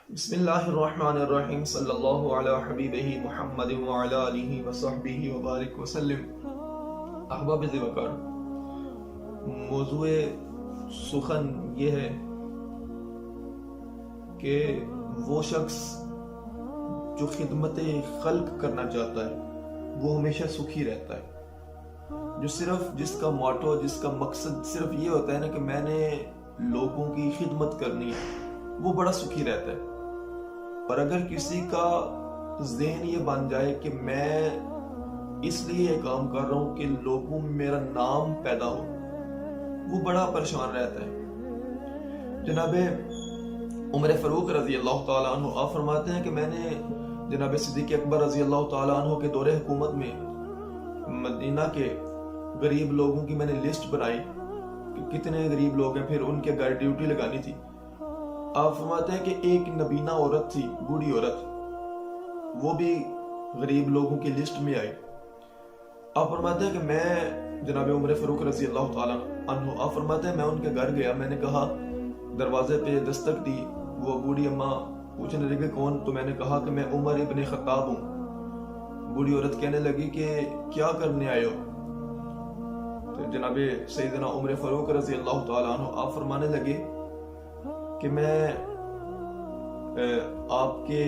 بسم اللہ الرحمن الرحیم صلی اللہ علی حبیبہ محمد وعلی آلہ وصحبہ وبارک وسلم۔ احباب ذوقار، موضوع سخن یہ ہے کہ وہ شخص جو خدمت خلق کرنا چاہتا ہے وہ ہمیشہ سکھی رہتا ہے، جو صرف جس کا موٹو، جس کا مقصد صرف یہ ہوتا ہے نا کہ میں نے لوگوں کی خدمت کرنی ہے، وہ بڑا سکھی رہتا ہے۔ اور اگر کسی کا ذہن یہ بن جائے کہ میں اس لیے یہ کام کر رہا ہوں کہ لوگوں میں میرا نام پیدا ہو، وہ بڑا پریشان رہتا ہے۔ جناب عمر فاروق رضی اللہ تعالیٰ عنہ آپ فرماتے ہیں کہ میں نے جناب صدیق اکبر رضی اللہ تعالیٰ عنہ کے دور حکومت میں مدینہ کے غریب لوگوں کی میں نے لسٹ بنائی کہ کتنے غریب لوگ ہیں، پھر ان کے گھر ڈیوٹی لگانی تھی۔ آپ فرماتے ہیں کہ ایک نبینہ عورت تھی، بوڑھی عورت، وہ بھی غریب لوگوں کی لسٹ میں آئی۔ آپ فرماتے ہیں کہ میں جناب عمر فاروق رضی اللہ تعالیٰ عنہ آپ فرماتے ہیں میں ان کے گھر گیا، میں نے کہا، دروازے پہ دستک دی، وہ بوڑھی اماں پوچھنے لگے کون؟ تو میں نے کہا کہ میں عمر ابن خطاب ہوں۔ بوڑھی عورت کہنے لگی کہ کیا کرنے آئے ہو؟ تو جناب سیدنا عمر فاروق رضی اللہ تعالیٰ عنہ آپ فرمانے لگے کہ میں آپ کے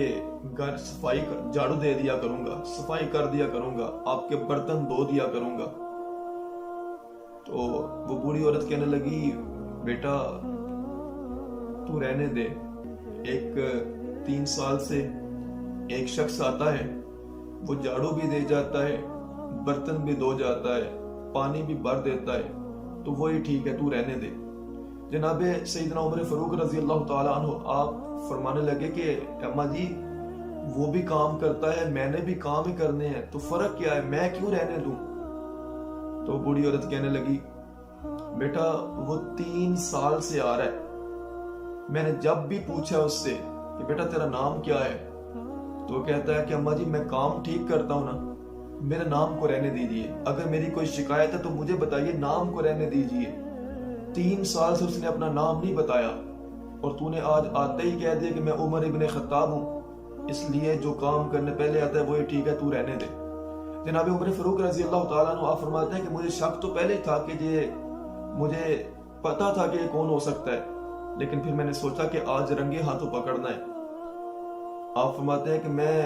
گھر صفائی جھاڑو دے دیا کروں گا، صفائی کر دیا کروں گا، آپ کے برتن دھو دیا کروں گا۔ تو وہ بوڑھی عورت کہنے لگی، بیٹا تو رہنے دے، ایک 3 سال سے ایک شخص آتا ہے، وہ جھاڑو بھی دے جاتا ہے، برتن بھی دھو جاتا ہے، پانی بھی بھر دیتا ہے، تو وہی ٹھیک ہے، تو رہنے دے۔ جناب سیدنا عمر فاروق رضی اللہ تعالیٰ عنہ آپ فرمانے لگے کہ اماں جی وہ بھی کام کرتا ہے، میں نے بھی کام ہی کرنے ہیں، تو فرق کیا ہے، میں کیوں رہنے دوں؟ تو بوڑھی عورت کہنے لگی، بیٹا وہ 3 سال سے آ رہا ہے، میں نے جب بھی پوچھا اس سے کہ بیٹا تیرا نام کیا ہے، تو وہ کہتا ہے کہ اماں جی میں کام ٹھیک کرتا ہوں نا، میرے نام کو رہنے دیجیے، اگر میری کوئی شکایت ہے تو مجھے بتائیے، نام کو رہنے دیجیے۔ 3 سال سے اس نے اپنا نام نہیں بتایا، اور تو نے آج آتے ہی کہہ دیا کہ میں عمر ابن خطاب ہوں، اس لیے جو کام کرنے پہلے آتا ہے وہی ٹھیک ہے، تو رہنے دے۔ جناب عمر فاروق رضی اللہ تعالیٰ عنہ آپ فرماتے ہیں کہ مجھے شک تو پہلے تھا کہ مجھے پتا تھا کہ یہ کون ہو سکتا ہے، لیکن پھر میں نے سوچا کہ آج رنگے ہاتھوں پکڑنا ہے۔ آپ فرماتے ہیں کہ میں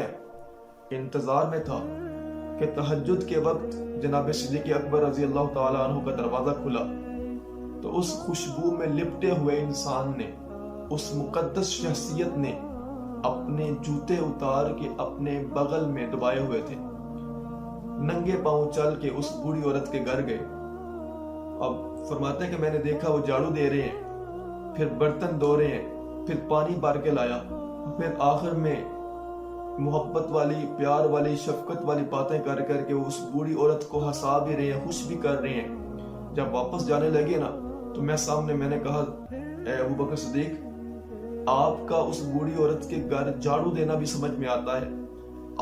انتظار میں تھا کہ تہجد کے وقت جناب صدیق اکبر رضی اللہ تعالیٰ عنہ کا دروازہ کھلا، تو اس خوشبو میں لپٹے ہوئے انسان نے، اس مقدس شخصیت نے اپنے جوتے اتار کے اپنے بغل میں دبائے ہوئے تھے، ننگے پاؤں چل کے اس بوڑھی عورت کے گھر گئے۔ اب فرماتے ہیں کہ میں نے دیکھا وہ جھاڑو دے رہے ہیں، پھر برتن دھو رہے ہیں، پھر پانی بھر کے لایا، پھر آخر میں محبت والی، پیار والی، شفقت والی باتیں کر کر کے اس بوڑھی عورت کو ہنسا بھی رہے ہیں، خوش بھی کر رہے ہیں۔ جب واپس جانے لگے نا تو میں نے کہا، اے ابوبکر صدیق، آپ کا اس بوڑھی عورت کے گھر جھاڑو دینا بھی سمجھ میں آتا ہے،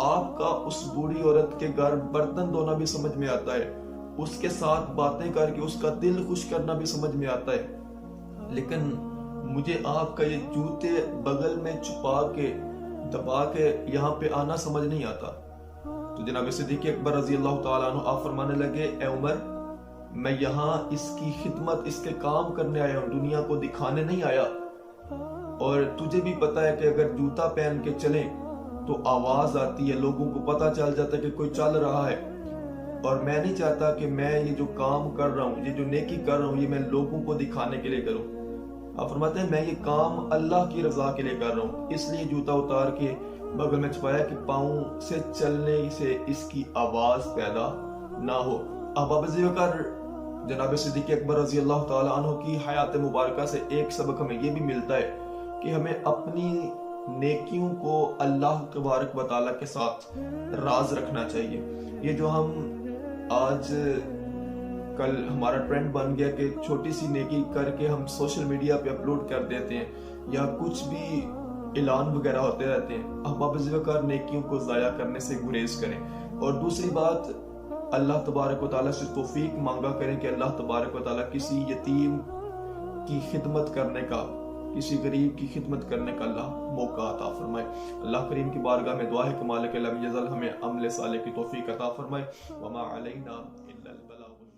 آپ کا اس بوڑھی عورت کے گھر برتن دھونا بھی سمجھ میں آتا ہے، اس کے ساتھ باتیں کر کے اس کا دل خوش کرنا بھی سمجھ میں آتا ہے، لیکن مجھے آپ کا یہ جوتے بغل میں چھپا کے دبا کے یہاں پہ آنا سمجھ نہیں آتا۔ تو جناب صدیق اکبر رضی اللہ تعالیٰ عنہ آپ فرمانے لگے، اے عمر، میں یہاں اس کی خدمت، اس کے کام کرنے آیا ہوں، دنیا کو دکھانے نہیں آیا، اور تجھے بھی پتا ہے کہ اگر جوتا پہن کے چلیں تو آواز آتی ہے، لوگوں کو پتا چل جاتا ہے کہ کوئی چل رہا ہے، اور میں نہیں چاہتا کہ میں یہ جو کام کر رہا ہوں، یہ جو نیکی کر رہا ہوں، یہ میں لوگوں کو دکھانے کے لیے کروں۔ آپ فرماتے ہیں میں یہ کام اللہ کی رضا کے لیے کر رہا ہوں، اس لیے جوتا اتار کے بغل میں چھپایا کہ پاؤں سے چلنے سے اس کی آواز پیدا نہ ہو۔ احباب ذوقار، جناب صدیق اکبر رضی اللہ تعالیٰ عنہ کی حیات مبارکہ سے ایک سبق ہمیں یہ بھی ملتا ہے کہ ہمیں اپنی نیکیوں کو اللہ تبارک و تعالیٰ کے ساتھ راز رکھنا چاہیے۔ یہ جو ہم آج کل ہمارا ٹرینڈ بن گیا کہ چھوٹی سی نیکی کر کے ہم سوشل میڈیا پہ اپلوڈ کر دیتے ہیں، یا کچھ بھی اعلان وغیرہ ہوتے رہتے ہیں۔ احباب ذوقار، نیکیوں کو ضائع کرنے سے گریز کریں، اور دوسری بات، اللہ تبارک و تعالیٰ سے توفیق مانگا کریں کہ اللہ تبارک و تعالیٰ کسی یتیم کی خدمت کرنے کا، کسی غریب کی خدمت کرنے کا اللہ موقع موقع عطا فرمائے۔ اللہ کریم کی بارگاہ میں دعا ہے کہ مالک لم یزل ہمیں عمل صالح کی توفیق عطا فرمائے۔ وما علینا الا البلاغ۔